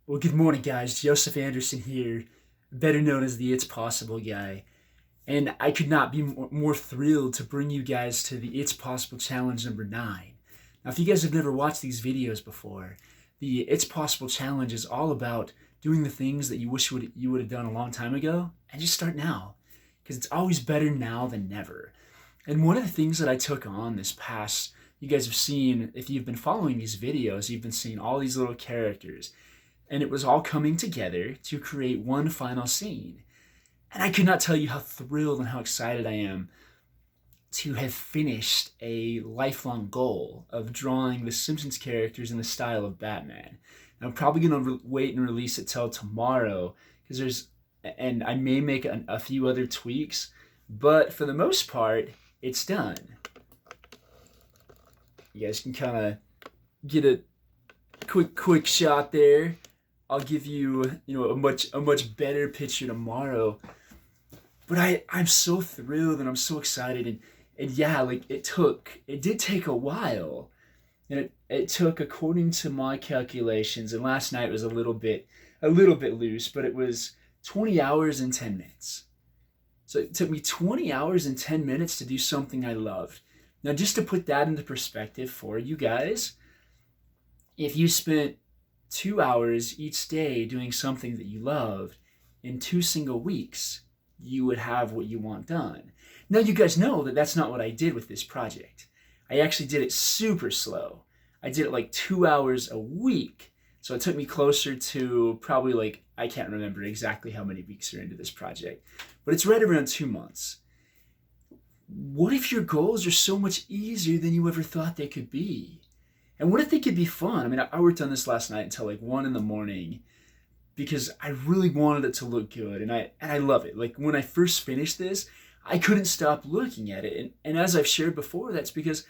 Well, good morning, guys. Joseph Anderson here, better known as the It's Possible guy. And I could not be more thrilled to bring you guys to the It's Possible Challenge number 9. Now, if you guys have never watched these videos before, the It's Possible Challenge is all about doing the things that you wish you would have done a long time ago, and just start now. Because it's always better now than never. And one of the things that I took on this past, you guys have seen, if you've been following these videos, you've been seeing all these little characters, and it was all coming together to create one final scene. And I could not tell you how thrilled and how excited I am to have finished a lifelong goal of drawing the Simpsons characters in the style of Batman. And I'm probably going to wait and release it till tomorrow because and I may make a few other tweaks, but for the most part, it's done. You guys can kind of get a quick shot there. I'll give you, a much better picture tomorrow. But I'm so thrilled and I'm so excited, and yeah, like it did take a while. And it took, according to my calculations, and last night was a little bit loose, but it was 20 hours and 10 minutes. So it took me 20 hours and 10 minutes to do something I loved. Now, just to put that into perspective for you guys, if you spent 2 hours each day doing something that you loved in 2 single weeks, you would have what you want done. Now, you guys know that that's not what I did with this project. I actually did it super slow. I did it like 2 hours a week. So it took me closer to probably, like, I can't remember exactly how many weeks are into this project, but it's right around 2 months. What if your goals are so much easier than you ever thought they could be? And what if they could be fun? I mean, I worked on this last night until like 1 in the morning because I really wanted it to look good, and I love it. Like, when I first finished this, I couldn't stop looking at it. And as I've shared before, that's because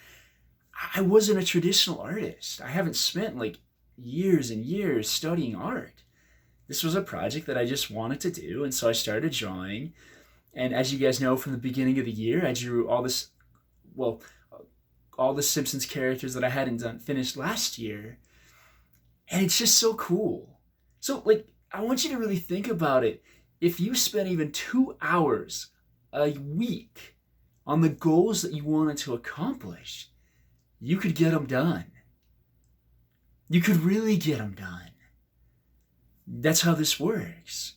I wasn't a traditional artist. I haven't spent like years and years studying art. This was a project that I just wanted to do, and so I started drawing. And as you guys know, from the beginning of the year, I drew well, all the Simpsons characters that I hadn't done finished last year. And it's just so cool. So, like, I want you to really think about it. If you spent even 2 hours a week on the goals that you wanted to accomplish, you could get them done. You could really get them done. That's how this works.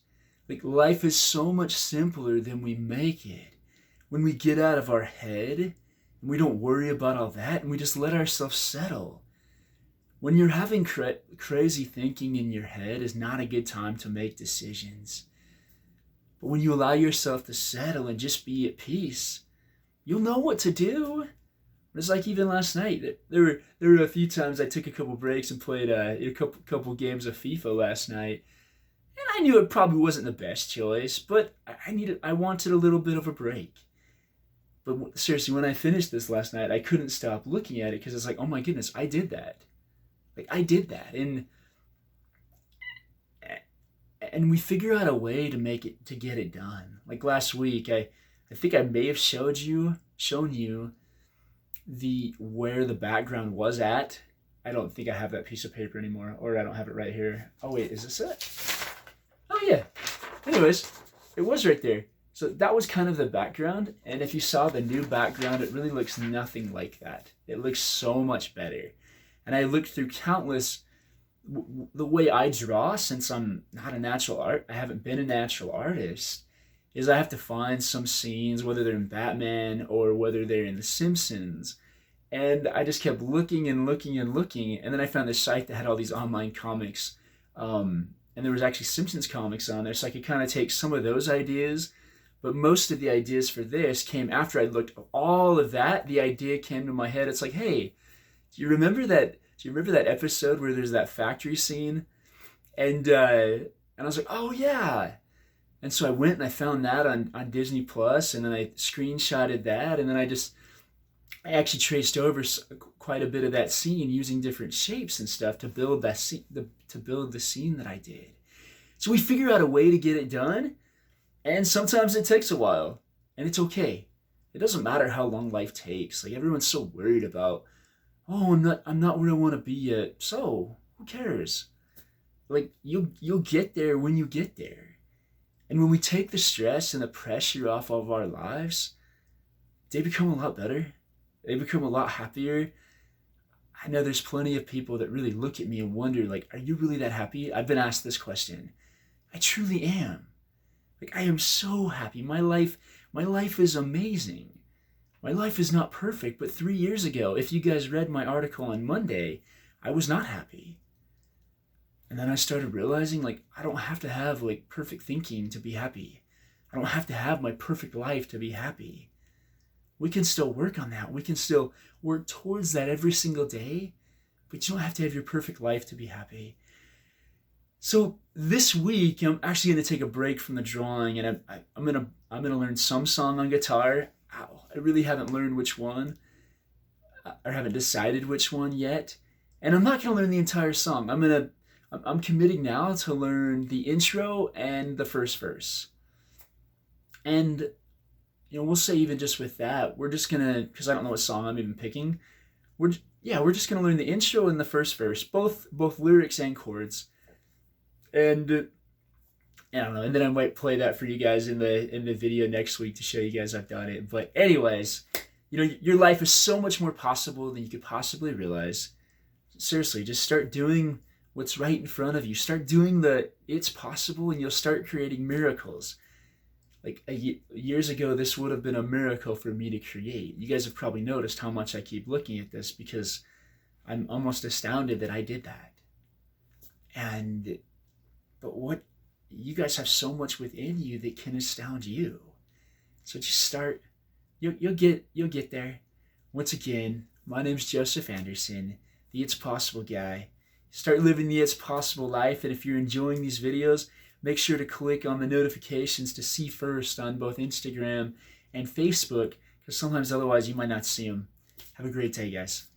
Like, life is so much simpler than we make it. When we get out of our head and we don't worry about all that and we just let ourselves settle. When you're having crazy thinking in your head is not a good time to make decisions. But when you allow yourself to settle and just be at peace, you'll know what to do. It's like even last night. There were a few times I took a couple breaks and played a couple games of FIFA last night. And I knew it probably wasn't the best choice, but I wanted a little bit of a break. But seriously, when I finished this last night, I couldn't stop looking at it because it's like, oh my goodness, I did that. Like, I did that. And we figure out a way to get it done. Like last week, I think I may have shown you where the background was at. I don't think I have that piece of paper anymore, or I don't have it right here. Oh wait, is this it? Oh yeah. Anyways, it was right there. So that was kind of the background, and if you saw the new background, it really looks nothing like that. It looks so much better. And I looked through the way I draw, since I'm not I haven't been a natural artist, is I have to find some scenes, whether they're in Batman or whether they're in The Simpsons. And I just kept looking and looking and looking, and then I found this site that had all these online comics, and there was actually Simpsons comics on there, so I could kind of take some of those ideas. But most of the ideas for this came after I looked at all of that. The idea came to my head. It's like, hey, do you remember that? Do you remember that episode where there's that factory scene? And I was like, oh yeah. And so I went and I found that on Disney Plus, and then I screenshotted that, and then I actually traced over quite a bit of that scene using different shapes and stuff to build to build the scene that I did. So we figure out a way to get it done. And sometimes it takes a while, and it's okay. It doesn't matter how long life takes. Like, everyone's so worried about, oh, I'm not where I want to be yet. So who cares? like you'll get there when you get there. And when we take the stress and the pressure off of our lives, they become a lot better. They become a lot happier. I know there's plenty of people that really look at me and wonder, like, are you really that happy? I've been asked this question. I truly am. Like, I am so happy. My life is amazing. My life is not perfect, but 3 years ago, if you guys read my article on Monday, I was not happy. And then I started realizing, like, I don't have to have, like, perfect thinking to be happy. I don't have to have my perfect life to be happy. We can still work on that. We can still work towards that every single day, but you don't have to have your perfect life to be happy. So this week, I'm actually going to take a break from the drawing, and I'm gonna learn some song on guitar. Ow, I really haven't learned which one, or haven't decided which one yet. And I'm not going to learn the entire song. I'm committing now to learn the intro and the first verse. And we'll say even just with that, we're just gonna, because I don't know what song I'm even picking. We're just gonna learn the intro and the first verse, both lyrics and chords. And I don't know, and then I might play that for you guys in the video next week to show you guys I've done it. But anyways, your life is so much more possible than you could possibly realize. Seriously, just start doing what's right in front of you. Start doing it's possible, and you'll start creating miracles. Like years ago, this would have been a miracle for me to create. You guys have probably noticed how much I keep looking at this, because I'm almost astounded that I did that. But what, you guys have so much within you that can astound you. So just start. You'll get there. Once again, my name's Joseph Anderson, the It's Possible guy. Start living the It's Possible life, and if you're enjoying these videos, make sure to click on the notifications to see first on both Instagram and Facebook, because sometimes otherwise you might not see them. Have a great day, guys.